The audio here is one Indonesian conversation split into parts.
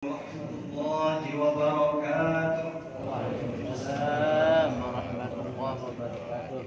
warahmatullahi wabarakatuh. Waalaikumsalam warahmatullahi wabarakatuh.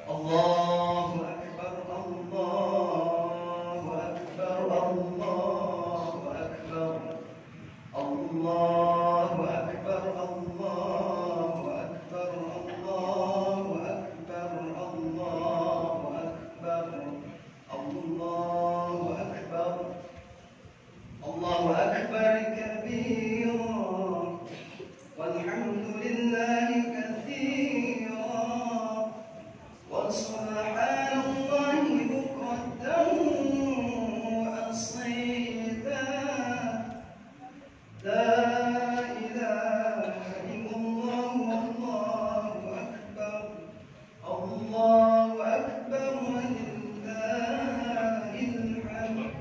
Allahu akbar, Allahu akbar, Allahu akbar, Allahu akbar, Allahu akbar, Allahu akbar, Allahu akbar, Allahu akbar, Allahu akbar kabira, walhamdulillahi katsira, wa subhanallahi bukratan wa asila. La ilaha illallah, wallahu akbar, Allahu akbar, walillahil hamd.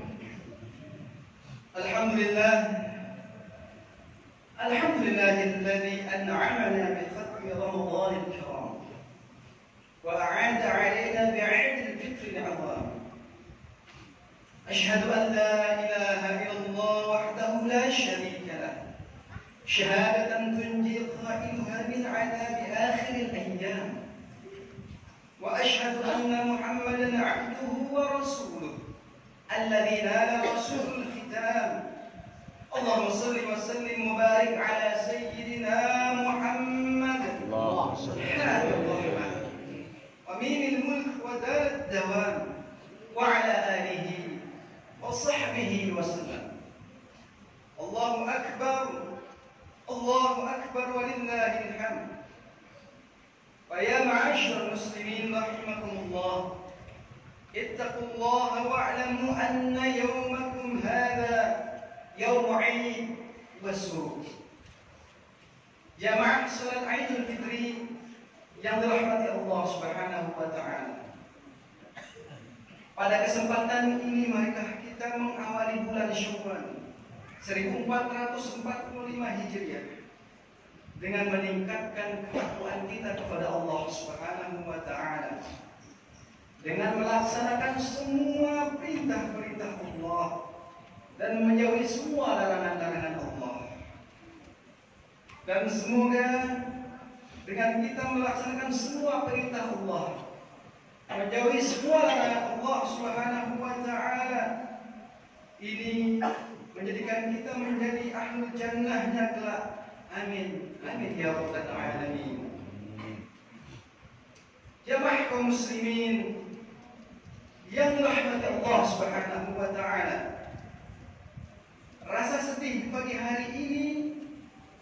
Alhamdulillah, alhamdulillahilladzi an'amana bi khatmi Ramadan al-kiram wa a'ada 'alaina bi'id al-fitr al-'azam. Ashhadu an la ilaha illallah wahdahu la sharika lah, shahadatan tunji qailuha min 'adabi akhir al-ayyam. Wa ashhadu anna Muhammadan 'abduhu wa rasuluh alladzi nala rasulul khitam. Allahumma salli wa sallim wa barik ala sayyidina Muhammad Allahumma salli hadil rahmah wa minil mulk wa dal dawam wa ala alihi wa sahbihi wa sallam. Allahu akbar, Allahu akbar, walillahil hamd. Wa ya ma'asyiral muslimin rahimakumullah, ittaqullaha wa'lamu anna yawmakum hadha yawmu 'id wa surur. Jamaah salat Idul Fitri yang dirahmati Allah Subhanahu wa taala. Pada kesempatan ini marilah kita mengawali bulan Syawal 1445 Hijriah dengan meningkatkan ketakwaan kita kepada Allah Subhanahu wa taala, dengan melaksanakan semua perintah-perintah Allah dan menjauhi semua larangan-larangan Allah. Dan semoga dengan kita melaksanakan semua perintah Allah, menjauhi semua larangan Allah Subhanahu wa taala, ini menjadikan kita menjadi ahlul jannahnya kelak. Amin. Amin ya rabbal alamin. Jamaah kaum muslimin yang dirahmati Allah Subhanahu wa taala, rasa sedih pagi hari ini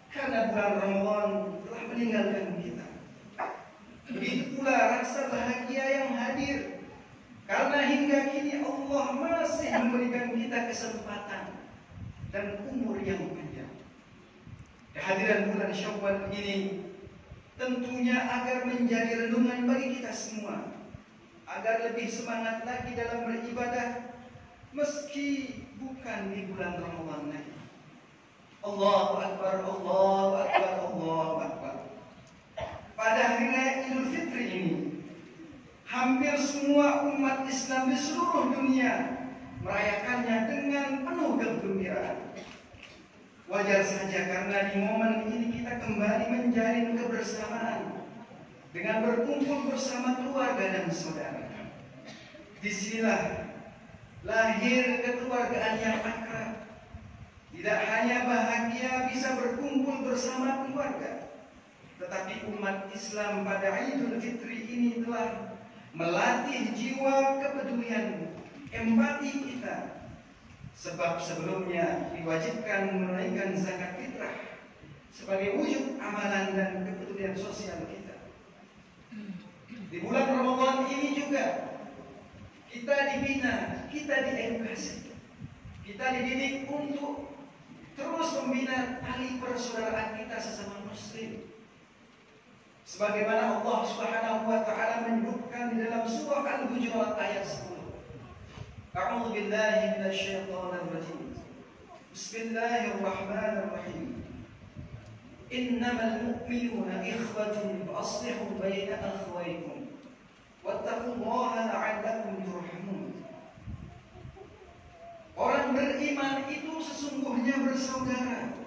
karena bulan Ramadan telah meninggalkan kita. Begitu pula rasa bahagia yang hadir karena hingga kini Allah masih memberikan kita kesempatan dan umur yang panjang. Kehadiran bulan Syawal ini tentunya agar menjadi renungan bagi kita semua, agar lebih semangat lagi dalam beribadah meski bukan di bulan Ramadan lagi. Allahu akbar, Allahu akbar, Allahu akbar. Pada hari raya Idul Fitri ini, hampir semua umat Islam di seluruh dunia merayakannya dengan penuh kegembiraan. Wajar saja karena di momen ini kita kembali menjalin kebersamaan dengan berkumpul bersama keluarga dan saudara. Disinilah lahir kekeluargaan yang akrab. Tidak hanya bahagia bisa berkumpul bersama keluarga, tetapi umat Islam pada Idul Fitri ini telah melatih jiwa kepedulian, empati kita. Sebab sebelumnya diwajibkan menunaikan zakat fitrah sebagai wujud amalan dan kepedulian sosial kita. Di bulan Ramadan ini juga kita dibina, kita diedukasi, kita dididik untuk terus membina tali persaudaraan kita sesama muslim. Sebagaimana Allah Subhanahu wa taala menyebutkan di dalam surah Al-Hujurat ayat 10. A'udzu billahi minasyaitonir rajim. Bismillahirrahmanirrahim. Innamal mu'minuna ikhwatun fa aslihu baina akhawaykum wattaqullaha la'allakum turhamun. Orang beriman itu sesungguhnya bersaudara.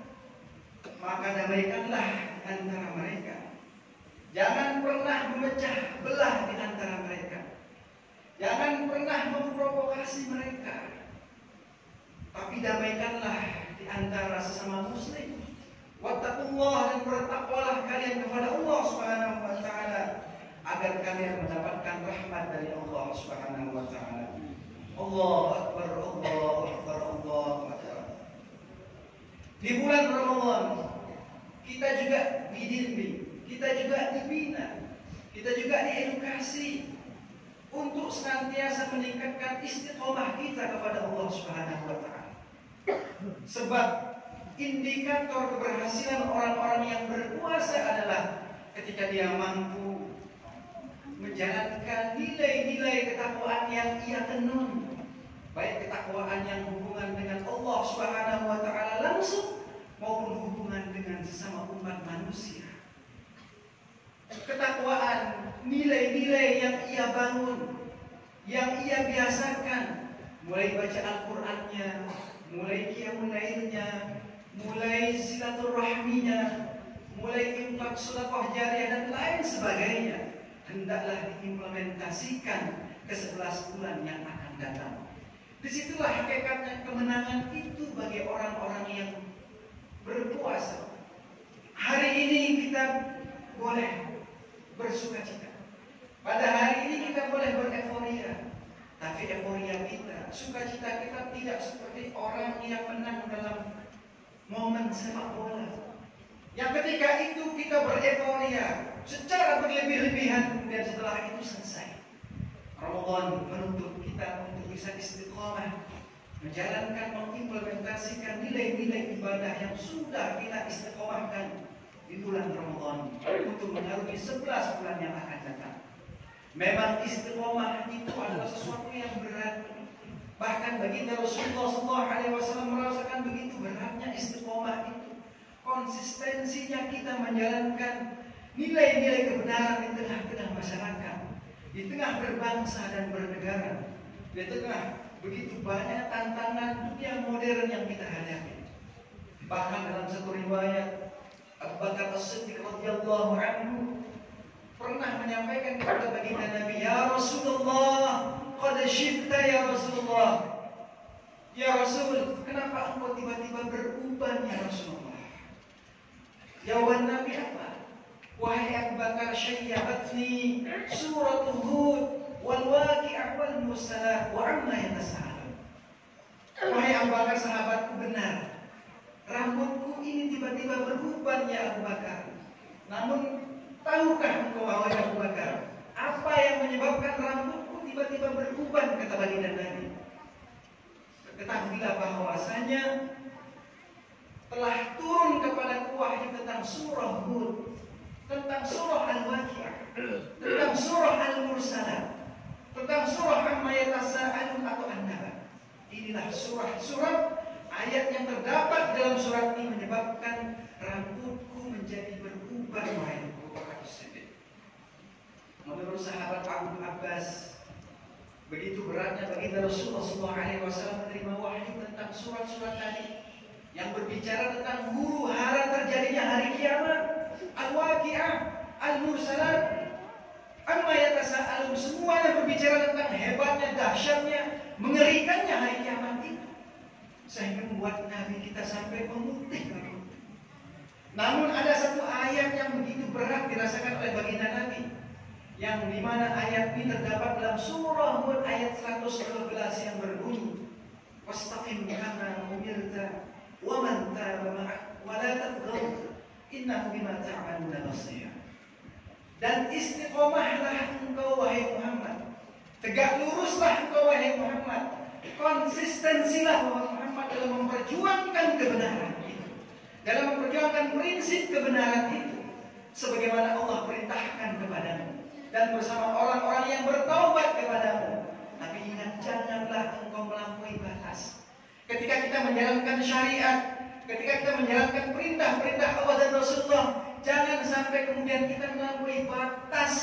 Maka damaikanlah antara mereka. Jangan pernah memecah belah di antara mereka. Jangan pernah memprovokasi mereka. Tapi damaikanlah di antara sesama muslim. Wattaqullah, dan bertakwalah kalian kepada Allah Subhanahu wa taala agar kalian mendapatkan rahmat dari Allah Subhanahu wa taala. Allahu akbar, Allahu akbar, Allahu akbar. Di bulan Ramadan kita juga dibimbing, kita juga dibina, kita juga diedukasi untuk senantiasa meningkatkan istiqomah kita kepada Allah Subhanahu wa taala. Sebab indikator keberhasilan orang-orang yang berpuasa adalah ketika dia mampu menjalankan nilai-nilai ketakwaan yang ia tenun, baik ketakwaan yang hubungan dengan Allah Subhanahu wa taala langsung maupun hubungan dengan sesama umat manusia. Ketakwaan, nilai-nilai yang ia bangun, yang ia biasakan, mulai baca Al-Qur'annya, mulai qiyamul lailnya, mulai silaturahminya, mulai infak sedekah jariyah dan lain sebagainya, hendaklah diimplementasikan ke 11 bulan yang akan datang. Disitulah hakikatnya kemenangan itu bagi orang-orang yang berpuasa. Hari ini kita boleh bersukacita. Pada hari ini kita boleh bereforia. Tapi euforia kita, sukacita kita tidak seperti orang yang menang dalam momen sepak bola. Yang ketika itu kita bereforia secara berlebih-lebihan, kemudian setelah itu selesai. Ramadan menuntut kita untuk bisa istiqomah, menjalankan, mengimplementasikan nilai-nilai ibadah yang sudah kita istiqomahkan di bulan Ramadan untuk mengarungi 11 bulan yang akan datang. Memang istiqomah itu adalah sesuatu yang berat. Bahkan baginda Rasulullah SAW merasakan begitu beratnya istiqomah itu. Konsistensinya kita menjalankan nilai-nilai kebenaran di tengah-tengah masyarakat, di tengah berbangsa dan bernegara, di tengah begitu banyak tantangan dunia modern yang kita hadapi. Bahkan dalam satu riwayat, Abu Bakar As-Siddiq radhiyallahu anhu pernah menyampaikan kepada baginda Nabi, "Ya Rasulullah, qad syibta ya Rasulullah." Ya Rasul, kenapa engkau tiba-tiba beruban ya Rasulullah? Jawaban Nabi apa? Wahai Abu Bakar, syayyabatni surat Hud wal waqi'ah wal mursalat wa amma yatasaalun. Wahai Abu Bakar, sahabatku, benar, rambutku ini tiba-tiba beruban ya Abu Bakar. Namun tahukah engkau wahai Abu Bakar, apa yang menyebabkan rambutku tiba-tiba beruban, kata baginda Nabi? Ketahuilah bahwasanya telah turun kepadaku wahyu tentang surah Hud, tentang surah Al-Waqi'ah, tentang surah Al-Mursalat, tentang surah Amma Yatasaalun atau An-Naba. Inilah surah-surah ayat yang terdapat dalam surat ini menyebabkan rambutku menjadi berubah wahai Abu Bakar As-Siddiq. Menurut sahabat Abu Abbas, begitu beratnya baginda Rasulullah SAW menerima wahyu tentang surat-surat tadi yang berbicara tentang huru hara terjadinya hari kiamat, Al-Waqi'ah, Al-Mursalat, Amma Yatasaalun, semuanya berbicara tentang hebatnya, dahsyatnya, mengerikannya hari kiamat itu, sehingga membuat Nabi kita sampai memutih rambut. Namun ada satu ayat yang begitu berat dirasakan oleh baginda Nabi, yang dimana ayat ini terdapat dalam surah Hud ayat 112 yang berbunyi, "Wastaqim kama umirta wa man taba ma'ak wa la tatghaw innahu bima ta'maluna basir." Dan istiqomahlah engkau wahai Muhammad, tegak luruslah engkau wahai Muhammad, konsistensilah wahai Muhammad dalam memperjuangkan kebenaran itu, dalam memperjuangkan prinsip kebenaran itu sebagaimana Allah perintahkan kepadamu, dan bersama orang-orang yang bertaubat kepadamu. Tapi ingat, janganlah engkau melampaui batas. Ketika kita menjalankan syariat, ketika kita menjalankan perintah-perintah Allah dan Rasulullah, jangan sampai kemudian kita melampaui batas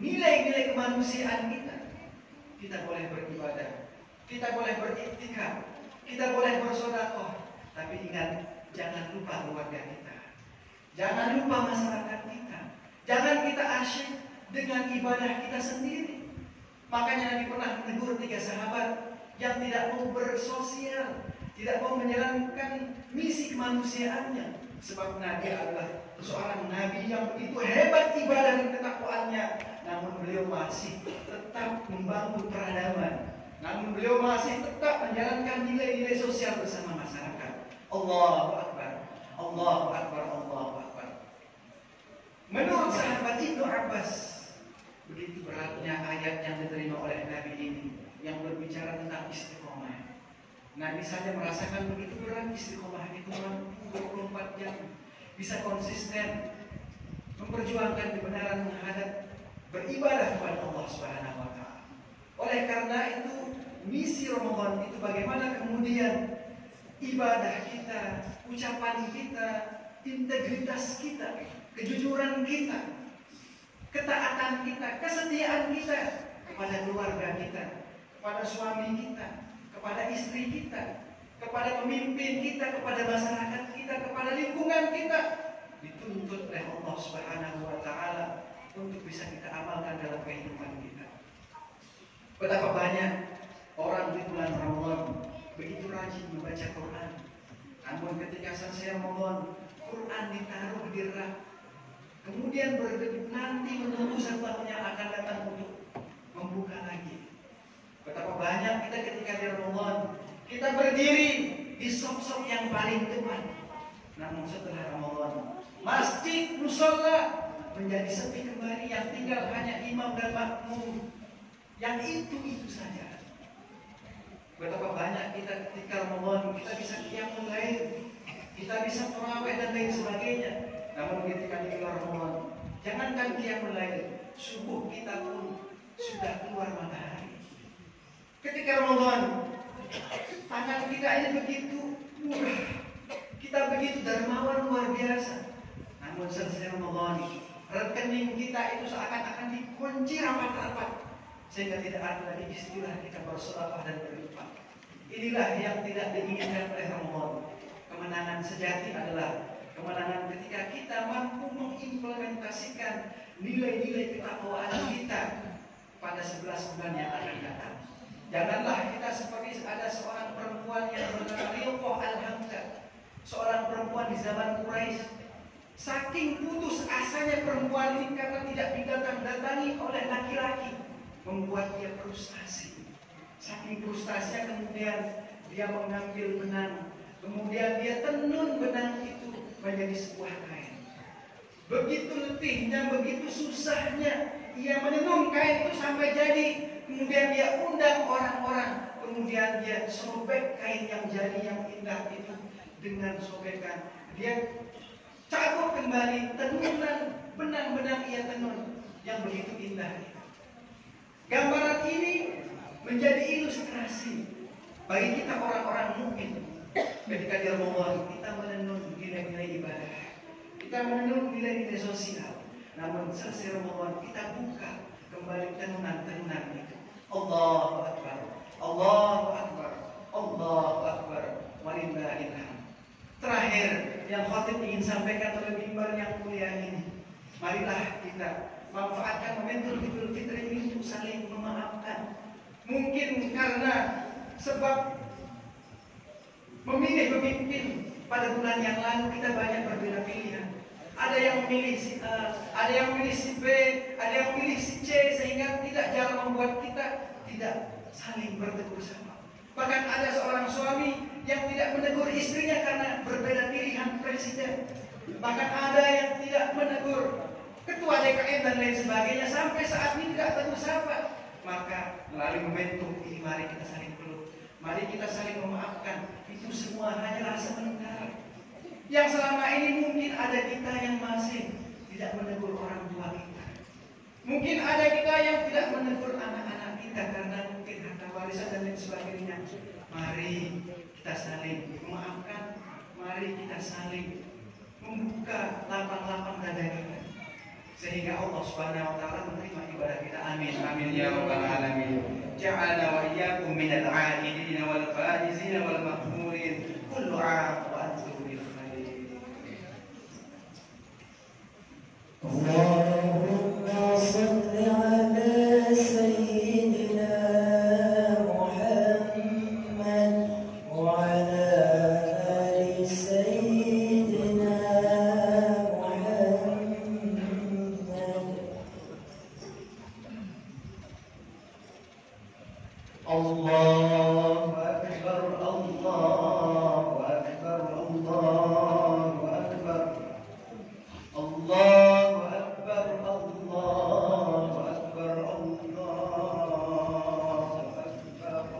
nilai-nilai kemanusiaan kita. Kita boleh beribadah, kita boleh beriktikaf, kita boleh bersedekah, tapi ingat, jangan lupa keluarga kita, jangan lupa masyarakat kita, jangan kita asyik dengan ibadah kita sendiri. Makanya Nabi pernah menegur 3 sahabat yang tidak mau bersosial, tidak mau menjalankan misi kemanusiaannya. Sebab Nabi adalah seorang Nabi yang begitu hebat ibadah dan ketakwaannya, namun beliau masih tetap membangun peradaban, namun beliau masih tetap menjalankan nilai-nilai sosial bersama masyarakat. Allahu Akbar, Allahu Akbar, Allahu Akbar. Menurut sahabat Ibnu Abbas, begitu beratnya ayat yang diterima oleh Nabi ini yang berbicara tentang istiqomah. Nabi saja merasakan begitu berat istiqomah itu 24 jam, bisa konsisten memperjuangkan kebenaran menghadap beribadah kepada Allah Subhanahu wa taala. Oleh karena itu, misi Ramadan itu bagaimana kemudian ibadah kita, ucapan kita, integritas kita, kejujuran kita, ketaatan kita, kesetiaan kita kepada keluarga kita, kepada suami kita, kepada istri kita, kepada pemimpin kita, kepada masyarakat kita, kepada lingkungan kita, dituntut oleh Allah Subhanahu wa taala untuk bisa kita amalkan dalam kehidupan kita. Betapa banyak orang di bulan Ramadan begitu rajin membaca Quran, namun ketika selesai Ramadan, Quran ditaruh di rak, kemudian nanti menunggu 1 tahun yang akan datang untuk membuka lagi. Betapa banyak kita ketika di Ramadan, kita berdiri di sop-sop yang paling depan, namun setelah Ramadan, masjid, musola menjadi sepi kembali, yang tinggal hanya imam dan makmum, yang itu saja. Betapa banyak kita ketika Ramadan, kita bisa qiyamul lail, kita bisa tarawih dan lain sebagainya, namun ketika di luar Ramadan, jangankan qiyamul lail, subuh kita pun sudah keluar matahari. Ketika Ramadan, tangan kita ini begitu murah, kita begitu dermawan luar biasa. Namun selesai Ramadan, rekening kita itu seakan-akan dikunci rapat-rapat, sehingga tidak ada lagi istilah kita bersedekah dan berinfak. Inilah yang tidak diinginkan oleh Ramadan. Kemenangan sejati adalah kemenangan ketika kita mampu mengimplementasikan nilai-nilai ketakwaan kita pada 11 bulan yang akan datang. Janganlah kita seperti ada seorang perempuan yang bernama Rilqah al-Hamzah, seorang perempuan di zaman Quraisy. Saking putus asanya perempuan ini karena tidak didatang-datangi oleh laki-laki, membuat dia frustasi. Saking frustasinya kemudian dia mengambil benang, kemudian dia tenun benang itu menjadi sebuah kain. Begitu letihnya, begitu susahnya ia menenun kain itu sampai jadi. Kemudian dia undang orang-orang, kemudian dia sobek kain yang jadi yang indah itu dengan sobekan. Dia cabut kembali tenunan benang-benang ia tenun yang begitu indah itu. Gambaran ini menjadi ilustrasi bagi kita orang-orang mukmin. Ketika di Ramadan kita menenun nilai-nilai ibadah, kita menenun nilai-nilai sosial. Namun selesai Ramadan kita buka kembali tenunan-tenunan itu. Allahu Akbar, Allahu Akbar, Allahu Akbar, walillahil hamd. Terakhir yang khatib ingin sampaikan oleh mimbar yang mulia ini, marilah kita manfaatkan momentum Idul Fitri ini untuk saling memaafkan. Mungkin karena sebab memilih pemimpin pada bulan yang lalu kita banyak berbeda pilihan. Ada yang memilih si A, ada yang memilih si B, ada yang memilih si C, sehingga tidak jarang membuat kita tidak saling bertegur sama. Bahkan ada seorang suami yang tidak menegur istrinya karena berbeda pilihan presiden. Bahkan ada yang tidak menegur ketua DKM dan lain sebagainya, sampai saat ini tidak tegur sapa. Maka melalui momentum ini mari kita saling peluk, mari kita saling memaafkan. Itu semua hanyalah sementara. Yang selama ini mungkin ada kita yang masih tidak menegur orang tua kita, mungkin ada kita yang tidak menegur anak-anak kita karena mungkin harta warisan dan lain sebagainya. Mari kita saling memaafkan, mari kita saling membuka lapang-lapang dada kita. sehingga Allah Subhanahu wa taala menerima ibadah kita. Amin amin ya rabbal alamin. Ja'alna wa iyyakum minal 'abidin wal faizin wal maghfurin. Kullu 'am wa antum bil khair. Allahumma shalli 'ala sayyidina Muhammad wa 'ala ali sayyidina Muhammad. Allahu akbar, Allahu akbar, Allahu akbar. Allahu akbar, Allahu akbar, Allahu akbar.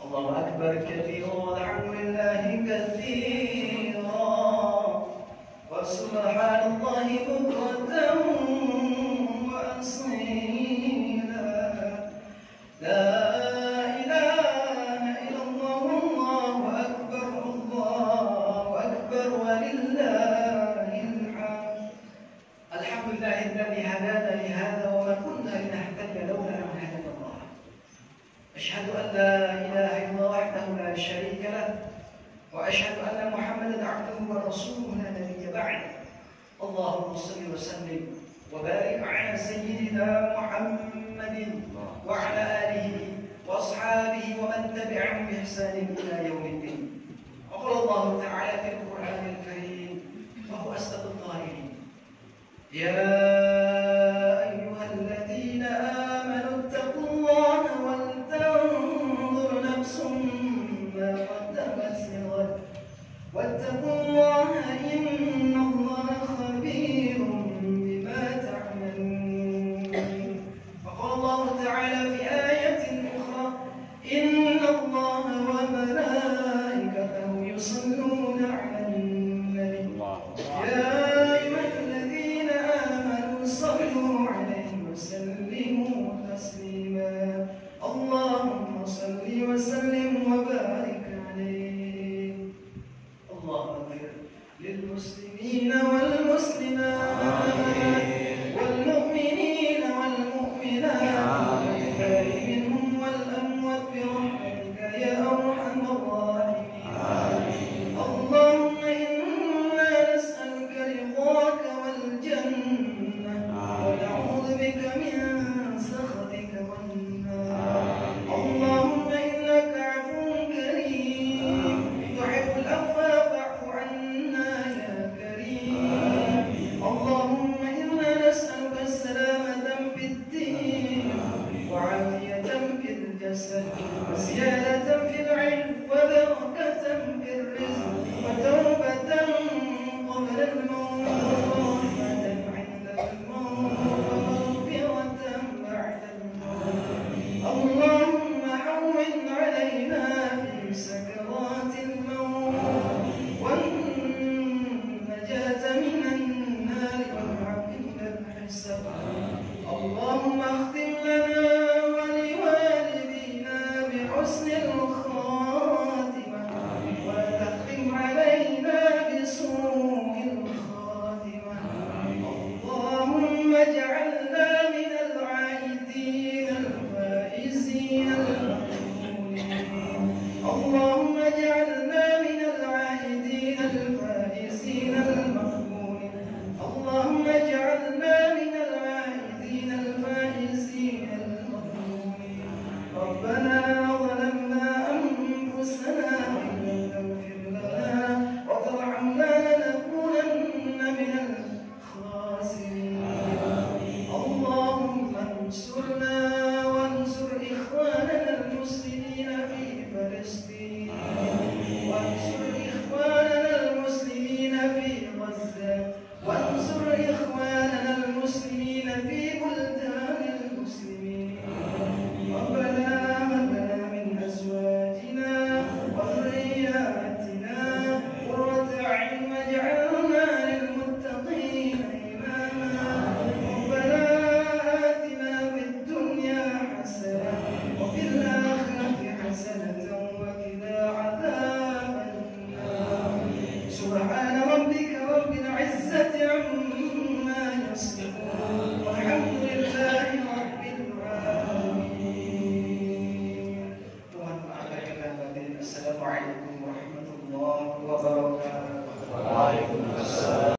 Allahu akbar katsira walhamdulillahi katsira wa subhanallahi bukratan wa asila. La ilaha illallah, Allahu akbar, Allahu akbar walillahil hamd. Alhamdulillahilladzi hadana li hadha wa ma kunna linahtadiya lawla an hadana Allah. Ashhadu an la ilaha illallah wahdahu la sharika lahu wa ashhadu anna Muhammadan 'abduhu wa rasuluhu la nabiyya ba'dahu. Allahumma shalli wa sallim wa barik 'ala sayyidina Muhammadin wa 'ala alihi wa ashabihi wa man tabi'ahum bi ihsanin ila yaumiddin. Qala Allah ta'ala fil Qur'anil Karim wa huwa asdaqul qa'ilin. Ya ayyuhalladzina amanu ittaqullaha wal tanzur nafsum ma qaddamat lighad wattaqullaha innallaha khabirun bima ta'malun. وقال الله تعالى في آية أخرى إن الله وملائكته يصلون على النبي يا أيها الذين آمنوا صلوا عليه وسلموا تسليما. اللهم صل وسلم وبارك عليه. الله أكبر. Waalaikumsalam.